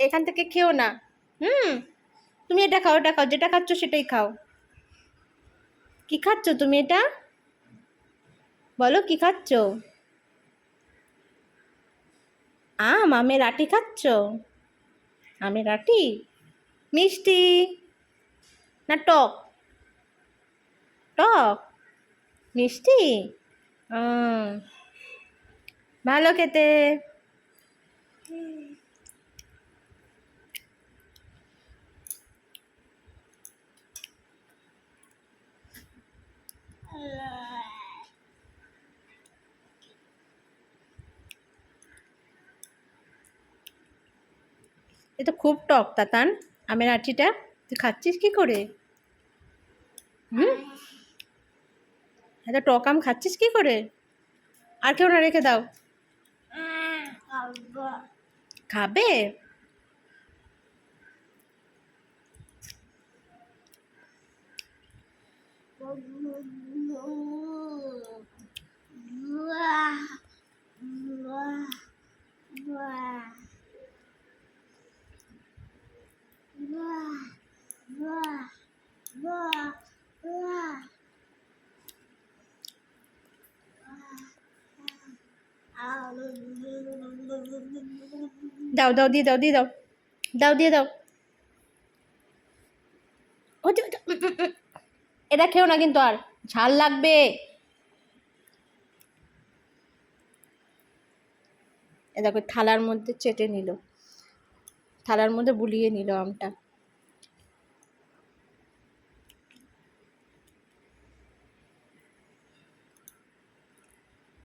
এখান থেকে খেও না। হুম, তুমি এটা খাও, এটা খাও, যেটা খাচ্ছ সেটাই খাও। কি খাচ্ছ তুমি এটা? বলো কি খাচ্ছ? আমের আটি খাচ্ছ? আমের আটি মিষ্টি না টক? টক মিষ্টি। উম, ভালো খেতে। এটা খুব টক তাতান, আমের আটিটা। তুই খাচ্ছিস কি করে? হুম, এত টক আম খাচ্ছিস কি করে? আর কেউ না, রেখে দাও। খাবে? দাও দাও, দিয়ে দাও, দিয়ে দাও, দাও দিয়ে দাও। এটা খেও না কিন্তু, আর ঝাল লাগবে। এ দেখো থালার মধ্যে চেটে নিল, থালার মধ্যে বুলিয়ে নিল আমটা।